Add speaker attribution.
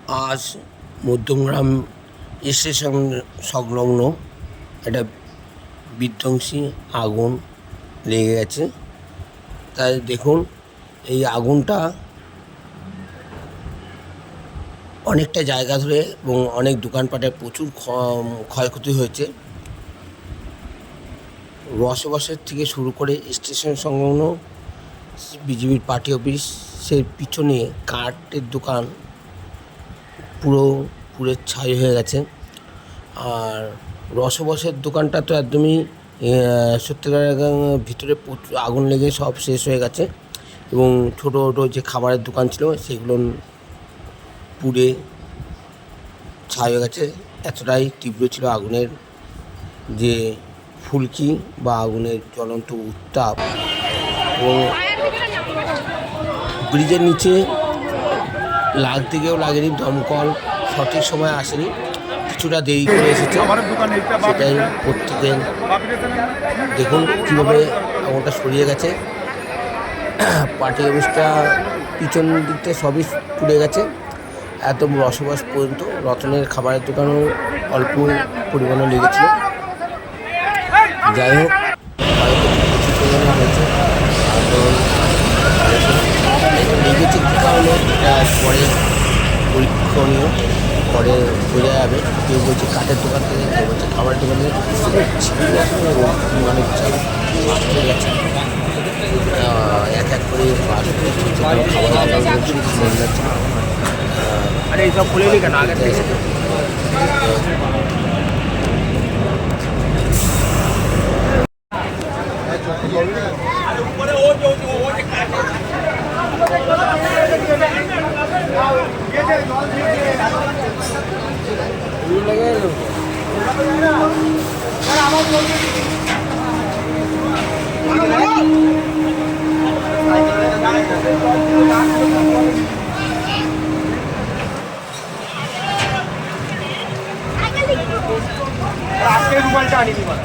Speaker 1: আজ মধ্যমগ্রাম স্টেশন সংলগ্ন একটা বিধ্বংসী আগুন লেগে গেছে। তাই দেখুন, এই আগুনটা অনেকটা জায়গা ধরে এবং অনেক দোকানপাটে প্রচুর ক্ষয়ক্ষতি হয়েছে। রসবাসের থেকে শুরু করে স্টেশন সংলগ্ন বিজেপির পার্টি অফিসের পিছনে কাঠের দোকান পুরো পুড়ে ছাই হয়ে গেছে। আর রসবাসের দোকানটা তো একদমই সত্যিকার ভিতরে প্রচুর আগুন লেগে সব শেষ হয়ে গেছে এবং ছোটো ছোটো যে খাবারের দোকান ছিল সেগুলো পুড়ে ছাই হয়ে গেছে। এতটাই তীব্র ছিল আগুনের যে ফুলকি বা আগুনের জ্বলন্ত উত্তাপ। এবং ব্রিজের নিচে লাগতে গিয়েও লাগেনি, দমকল সঠিক সময় আসেনি, কিছুটা দেরি করে এসেছে। সেটাই প্রত্যেকে দেখুন কীভাবে আগুনটা সরিয়ে গেছে। পার্টি অফিসটা পিছন দিকটা সবই পুড়ে গেছে, একদম রসবাস পর্যন্ত। রতনের খাবারের দোকানও অল্প পরিমাণে লেগেছিল। যাই হোক, কিছু পরিমাণে হয়েছে। লেগেছে কী কারণে এটা পরে পরীক্ষণীয়, পরে বোঝা যাবে। কেউ বলছে কাঠের দোকান থেকে, কেউ বলছে খাবারের দোকান থেকে, মানে চলে গেছে। এক এক করে খাবার আরে এইসব খুলে নি কেন আগে থেকে? আজকে মোবাইলটা আনিনি মানে